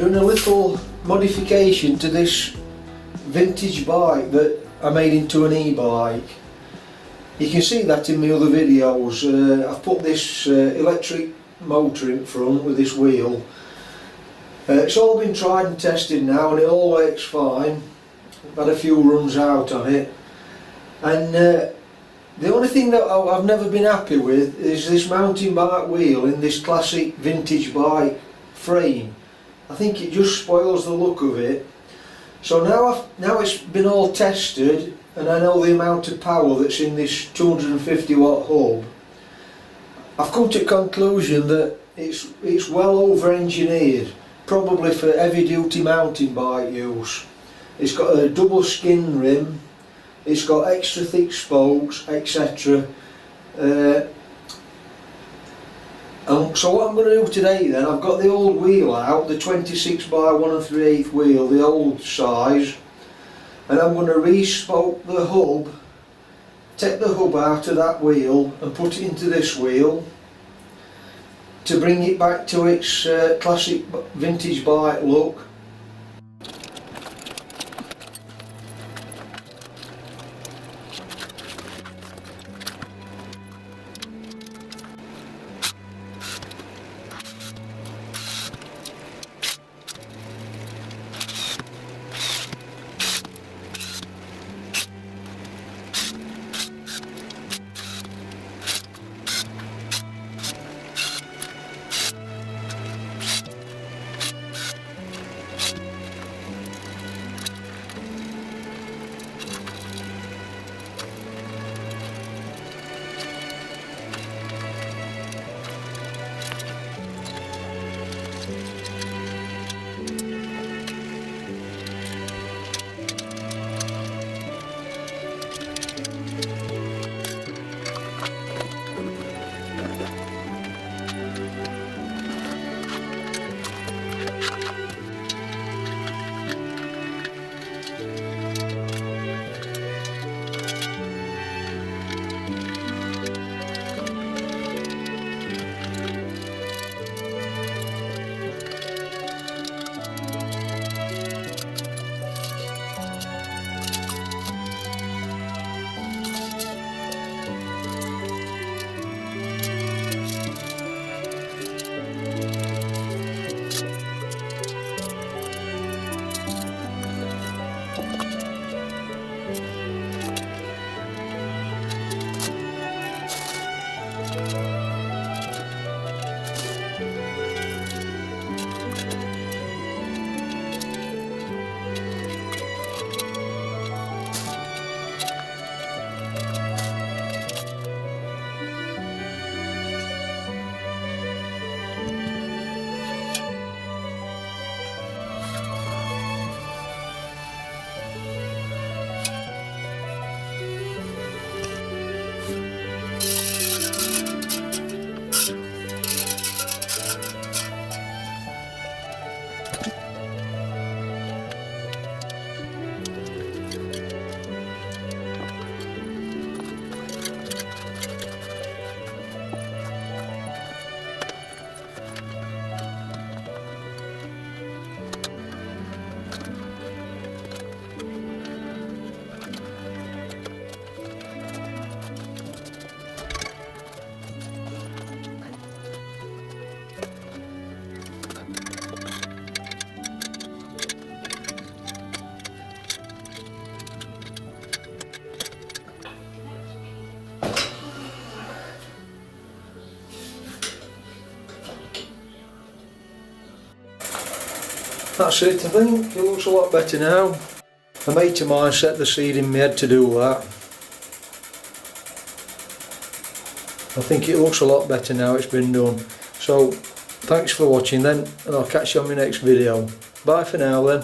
done a little modification to this vintage bike that I made into an e-bike. You can see that in my other videos. I've put this electric motor in front with this wheel. It's all been tried and tested now and it all works fine. I've had a few runs out on it, and the only thing that I've never been happy with is this mountain bike wheel in this classic vintage bike frame. I think it just spoils the look of it. So now it's been all tested and I know the amount of power that's in this 250 watt hub. I've come to the conclusion that it's well over engineered, probably for heavy duty mountain bike use. It's got a double skin rim, it's got extra thick spokes, etc. So what I'm going to do today then, I've got the old wheel out, the 26 by 1 3/8 wheel, the old size, and I'm going to re-spoke the hub, take the hub out of that wheel and put it into this wheel to bring it back to its classic vintage bike look. That's it, I think. It looks a lot better now. A mate of mine set the seed in my head to do that. I think it looks a lot better now it's been done. So, thanks for watching then, and I'll catch you on my next video. Bye for now then.